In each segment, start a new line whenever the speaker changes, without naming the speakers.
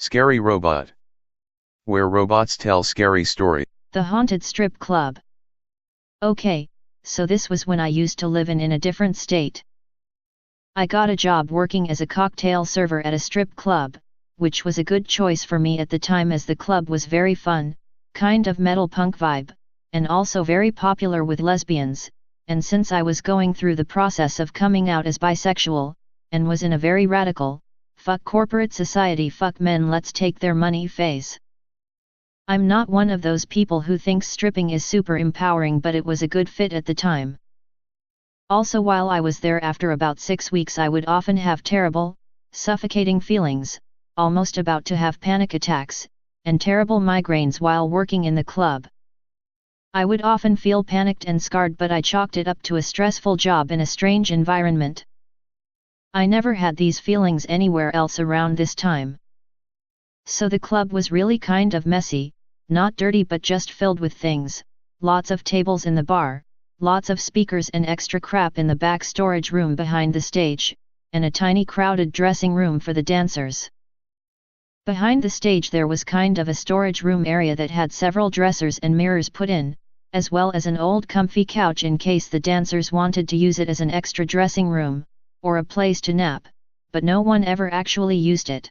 Scary Robot. Where robots tell scary stories.
The Haunted Strip Club. Okay, so this was when I used to live in a different state. I got a job working as a cocktail server at a strip club, which was a good choice for me at the time as the club was very fun, kind of metal punk vibe, and also very popular with lesbians, and since I was going through the process of coming out as bisexual, and was in a very radical, fuck corporate society fuck men let's take their money phase. I'm not one of those people who thinks stripping is super empowering, but it was a good fit at the time. Also, while I was there, after about 6 weeks I would often have terrible, suffocating feelings, almost about to have panic attacks, and terrible migraines while working in the club. I would often feel panicked and scarred, but I chalked it up to a stressful job in a strange environment. I never had these feelings anywhere else around this time. So the club was really kind of messy, not dirty but just filled with things, lots of tables in the bar, lots of speakers and extra crap in the back storage room behind the stage, and a tiny crowded dressing room for the dancers. Behind the stage there was kind of a storage room area that had several dressers and mirrors put in, as well as an old comfy couch in case the dancers wanted to use it as an extra dressing room, or a place to nap, but no one ever actually used it.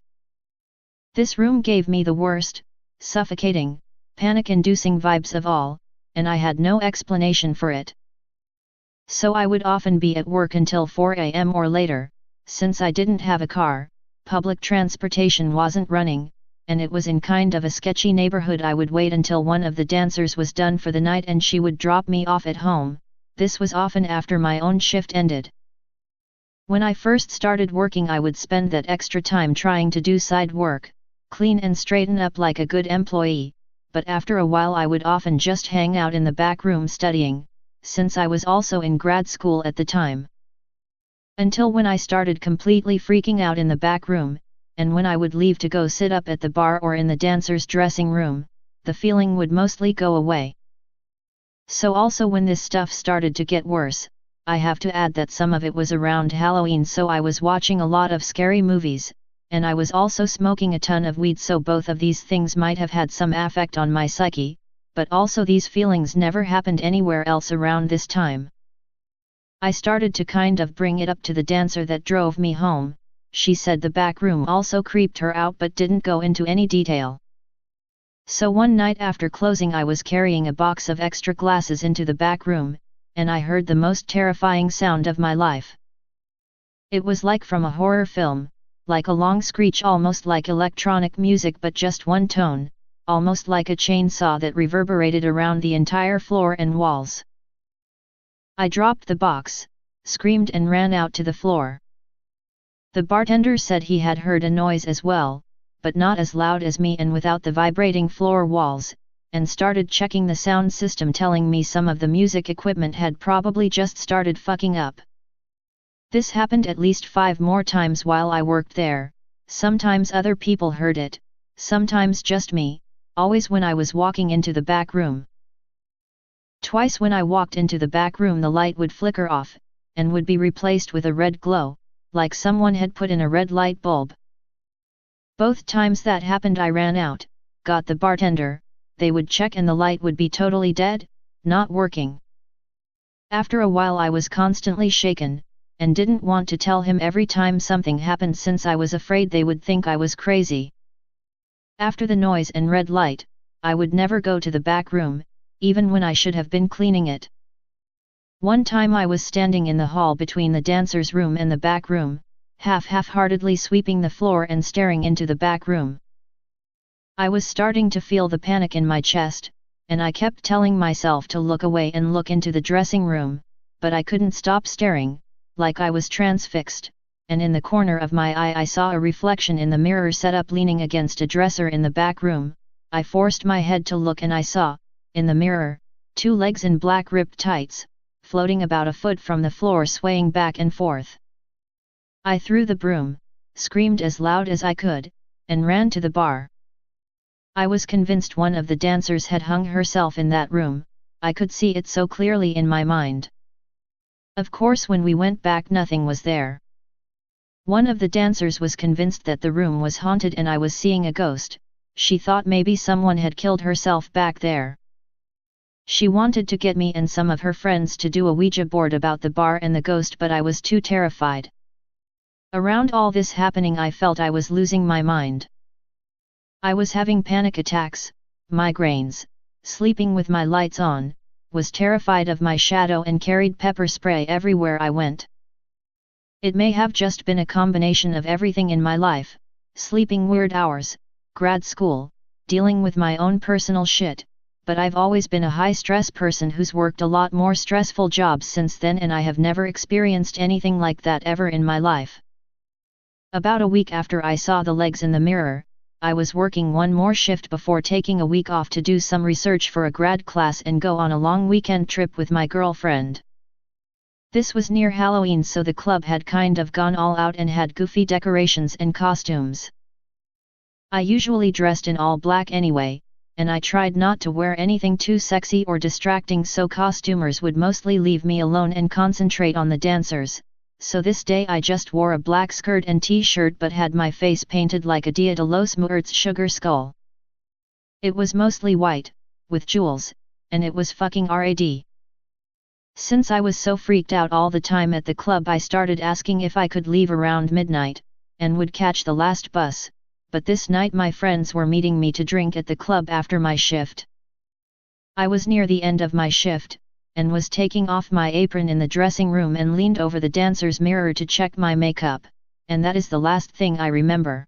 This room gave me the worst, suffocating, panic-inducing vibes of all, and I had no explanation for it. So I would often be at work until 4 a.m. or later. Since I didn't have a car, public transportation wasn't running, and it was in kind of a sketchy neighborhood. I would wait until one of the dancers was done for the night and she would drop me off at home. This was often after my own shift ended. When I first started working I would spend that extra time trying to do side work, clean and straighten up like a good employee, but after a while I would often just hang out in the back room studying, since I was also in grad school at the time. Until when I started completely freaking out in the back room, and when I would leave to go sit up at the bar or in the dancer's dressing room, the feeling would mostly go away. So also when this stuff started to get worse, I have to add that some of it was around Halloween, so I was watching a lot of scary movies, and I was also smoking a ton of weed, so both of these things might have had some effect on my psyche, but also these feelings never happened anywhere else around this time. I started to kind of bring it up to the dancer that drove me home. She said the back room also creeped her out but didn't go into any detail. So one night after closing I was carrying a box of extra glasses into the back room, and I heard the most terrifying sound of my life. It was like from a horror film, like a long screech, almost like electronic music but just one tone, almost like a chainsaw that reverberated around the entire floor and walls. I dropped the box, screamed and ran out to the floor. The bartender said he had heard a noise as well, but not as loud as me and without the vibrating floor walls, and started checking the sound system, telling me some of the music equipment had probably just started fucking up. This happened at least 5 more times while I worked there. Sometimes other people heard it, sometimes just me, always when I was walking into the back room. Twice when I walked into the back room the light would flicker off, and would be replaced with a red glow, like someone had put in a red light bulb. Both times that happened I ran out, got the bartender, they would check and the light would be totally dead, not working. After a while I was constantly shaken, and didn't want to tell him every time something happened since I was afraid they would think I was crazy. After the noise and red light, I would never go to the back room, even when I should have been cleaning it. One time I was standing in the hall between the dancer's room and the back room, half-heartedly sweeping the floor and staring into the back room. I was starting to feel the panic in my chest, and I kept telling myself to look away and look into the dressing room, but I couldn't stop staring, like I was transfixed, and in the corner of my eye I saw a reflection in the mirror set up leaning against a dresser in the back room. I forced my head to look and I saw, in the mirror, 2 legs in black ripped tights, floating about a foot from the floor, swaying back and forth. I threw the broom, screamed as loud as I could, and ran to the bar. I was convinced one of the dancers had hung herself in that room. I could see it so clearly in my mind. Of course when we went back nothing was there. One of the dancers was convinced that the room was haunted and I was seeing a ghost. She thought maybe someone had killed herself back there. She wanted to get me and some of her friends to do a Ouija board about the bar and the ghost, but I was too terrified. Around all this happening, I felt I was losing my mind. I was having panic attacks, migraines, sleeping with my lights on, was terrified of my shadow and carried pepper spray everywhere I went. It may have just been a combination of everything in my life, sleeping weird hours, grad school, dealing with my own personal shit, but I've always been a high-stress person who's worked a lot more stressful jobs since then, and I have never experienced anything like that ever in my life. About a week after I saw the legs in the mirror, I was working one more shift before taking a week off to do some research for a grad class and go on a long weekend trip with my girlfriend. This was near Halloween, so the club had kind of gone all out and had goofy decorations and costumes. I usually dressed in all black anyway, and I tried not to wear anything too sexy or distracting so costumers would mostly leave me alone and concentrate on the dancers, so this day I just wore a black skirt and t-shirt but had my face painted like a Dia de los Muertos sugar skull. It was mostly white, with jewels, and it was fucking rad. Since I was so freaked out all the time at the club, I started asking if I could leave around midnight, and would catch the last bus, but this night my friends were meeting me to drink at the club after my shift. I was near the end of my shift, and was taking off my apron in the dressing room and leaned over the dancer's mirror to check my makeup, and that is the last thing I remember.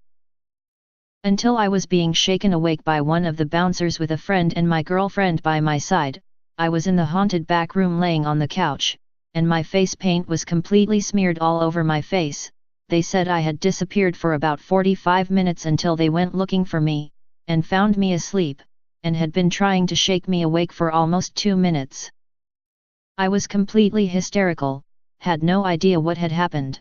Until I was being shaken awake by one of the bouncers with a friend and my girlfriend by my side. I was in the haunted back room laying on the couch, and my face paint was completely smeared all over my face. They said I had disappeared for about 45 minutes until they went looking for me, and found me asleep, and had been trying to shake me awake for almost 2 minutes. I was completely hysterical, had no idea what had happened.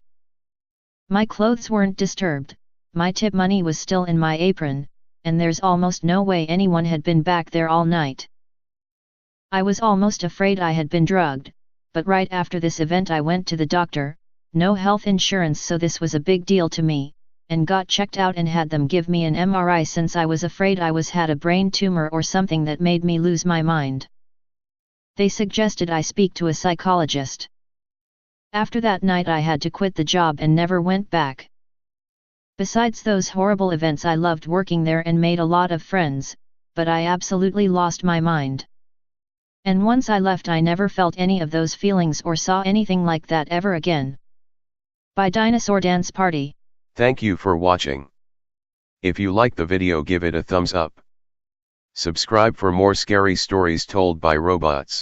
My clothes weren't disturbed, my tip money was still in my apron, and there's almost no way anyone had been back there all night. I was almost afraid I had been drugged, but right after this event I went to the doctor, no health insurance so this was a big deal to me, and got checked out and had them give me an MRI since I was afraid I had a brain tumor or something that made me lose my mind. They suggested I speak to a psychologist. After that night I had to quit the job and never went back. Besides those horrible events, I loved working there and made a lot of friends, but I absolutely lost my mind. And once I left I never felt any of those feelings or saw anything like that ever again. By Dinosaur Dance Party.
Thank you for watching. If you like the video, give it a thumbs up. Subscribe for more scary stories told by robots.